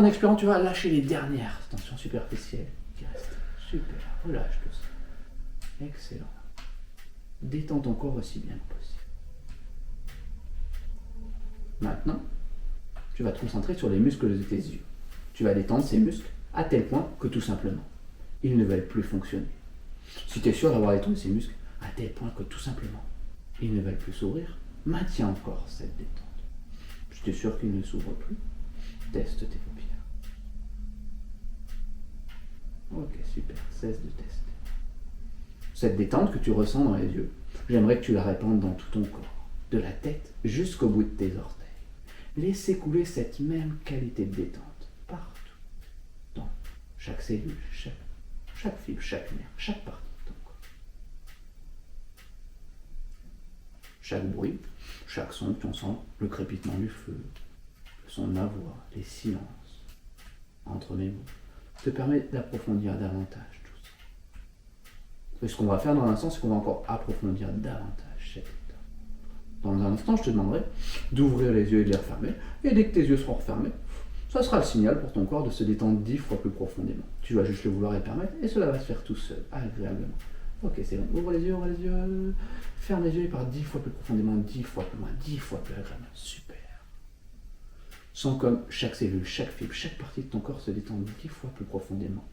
en explorant, tu vas lâcher les dernières tensions superficielles qui restent. Super, relâche tout ça. Excellent. Détends ton corps aussi bien que possible. Maintenant, tu vas te concentrer sur les muscles de tes yeux. Tu vas détendre ces muscles à tel point que tout simplement, ils ne veulent plus fonctionner. Si tu es sûr d'avoir détendu ces muscles à tel point que tout simplement, ils ne veulent plus s'ouvrir, maintiens encore cette détente. Si tu es sûr qu'ils ne s'ouvrent plus, teste tes paupières. Ok, super, cesse de tester. Cette détente que tu ressens dans les yeux, j'aimerais que tu la répandes dans tout ton corps, de la tête jusqu'au bout de tes orteils. Laisse couler cette même qualité de détente partout, dans chaque cellule, chaque fibre, chaque nerf, chaque partie de ton corps. Chaque bruit, chaque son que tu entends, le crépitement du feu, le son de ma voix, les silences entre mes mots, te permet d'approfondir davantage tout ça. Et ce qu'on va faire dans l'instant, c'est qu'on va encore approfondir davantage cet état. Dans un instant, je te demanderai d'ouvrir les yeux et de les refermer, et dès que tes yeux seront refermés, ça sera le signal pour ton corps de se détendre 10 fois plus profondément. Tu vas juste le vouloir et permettre, et cela va se faire tout seul, agréablement. Ok, c'est bon. Ouvre les yeux. Ferme les yeux et pars 10 fois plus profondément, 10 fois plus loin, 10 fois plus agréablement. Super. Sens comme chaque cellule, chaque fibre, chaque partie de ton corps se détend 10 fois plus profondément.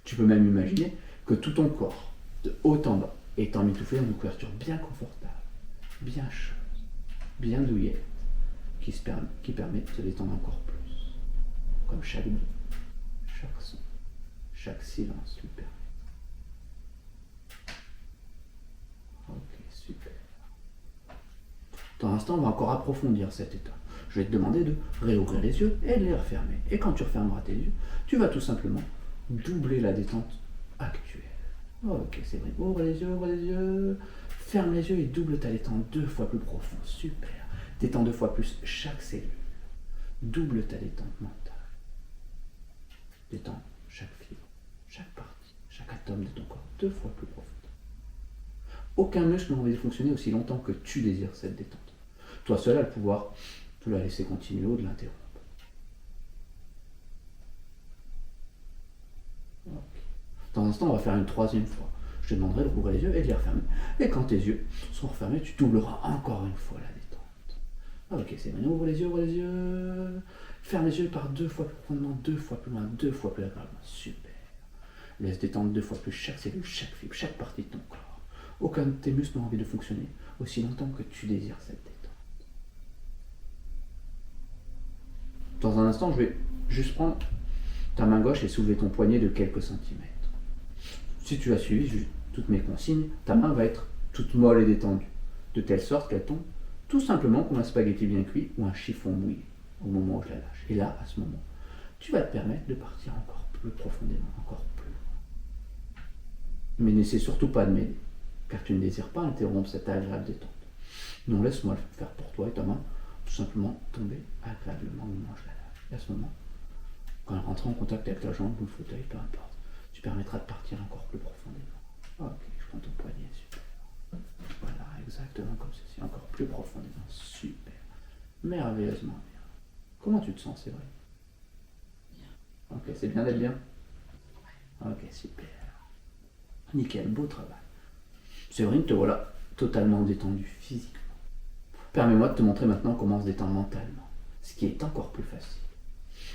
Tu peux même imaginer que tout ton corps, de haut en bas, est emmitouflé dans une couverture bien confortable, bien chaude, bien douillette, qui permet de se détendre encore plus. Comme chaque bruit, chaque son, chaque silence lui permet. Ok, super. Dans l'instant, on va encore approfondir cet état. Je vais te demander de réouvrir les yeux et de les refermer. Et quand tu refermeras tes yeux, tu vas tout simplement doubler la détente actuelle. Ok, c'est vrai. Ouvre les yeux. Ferme les yeux et double ta détente 2 fois plus profond. Super. Détends 2 fois plus chaque cellule. Double ta détente mentale. Détends chaque fibre, chaque partie, chaque atome de ton corps 2 fois plus profond. Aucun muscle n'a envie de fonctionner aussi longtemps que tu désires cette détente. Toi seul as le pouvoir de la laisser continuer ou de l'interrompre. Okay. Dans un instant, on va faire une 3e fois. Je te demanderai de rouvrir les yeux et de les refermer. Et quand tes yeux sont refermés, tu doubleras encore une fois la détente. Ok, c'est bien. Ouvre les yeux. Ferme les yeux par 2 fois plus profondément, 2 fois plus loin, 2 fois plus agréablement. Super. Laisse détendre 2 fois plus chaque cellule, chaque fibre, chaque partie de ton corps. Aucun de tes muscles n'a envie de fonctionner aussi longtemps que tu désires cette détente. Dans un instant, je vais juste prendre ta main gauche et soulever ton poignet de quelques centimètres. Si tu as suivi toutes mes consignes, ta main va être toute molle et détendue, de telle sorte qu'elle tombe tout simplement comme un spaghetti bien cuit ou un chiffon mouillé au moment où je la lâche. Et là, à ce moment, tu vas te permettre de partir encore plus profondément, encore plus loin. Mais n'essaie surtout pas de m'aider, car tu ne désires pas interrompre cette agréable détente. Non, laisse-moi le faire pour toi et ta main tout simplement tomber agréablement au moment où je la lâche. Et à ce moment, quand elle rentrera en contact avec la jambe ou le fauteuil, peu importe, tu permettras de partir encore plus profondément. Ok, je prends ton poignet, super. Voilà, exactement comme ceci, encore plus profondément, super. Merveilleusement bien. Comment tu te sens, c'est vrai? Bien. Ok, c'est bien d'être bien? Ok, super. Nickel, beau travail. Séverine, te voilà totalement détendu physiquement. Permets-moi de te montrer maintenant comment se détendre mentalement, ce qui est encore plus facile.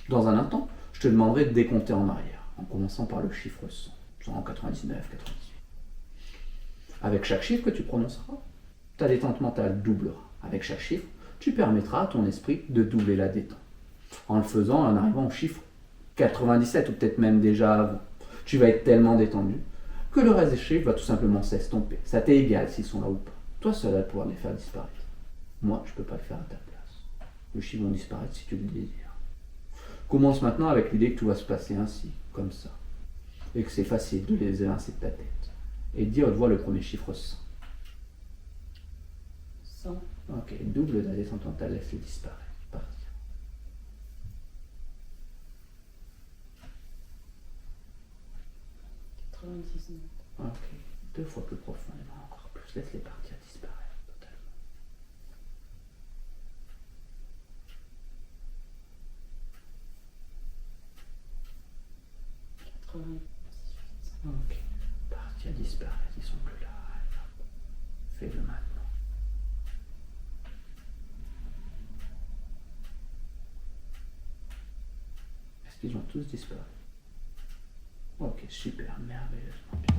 Dans un instant, je te demanderai de décompter en arrière, en commençant par le chiffre 100, 199, 98. Avec chaque chiffre que tu prononceras, ta détente mentale doublera. Avec chaque chiffre, tu permettras à ton esprit de doubler la détente. En le faisant, en arrivant au chiffre 97, ou peut-être même déjà avant, tu vas être tellement détendu que le reste des chiffres va tout simplement s'estomper. Ça t'est égal s'ils sont là ou pas. Toi seul vas pouvoir les faire disparaître. Moi, je ne peux pas le faire à ta place. Les chiffres vont disparaître si tu le désires. Commence maintenant avec l'idée que tout va se passer ainsi, comme ça. Et que c'est facile de les évincer de ta tête. Et dis à haute voix le premier chiffre 100. 100. Ok, double ta détente mentale, laisse-le disparaître. Partir. 99. Ok, 2 fois plus profondément, encore plus. Laisse-les partir, disparaître. 101. 80, 68. Ok. Parti à disparaître, ils sont plus là. Fais-le maintenant. Est-ce qu'ils ont tous disparu? Ok, super, merveilleusement bien.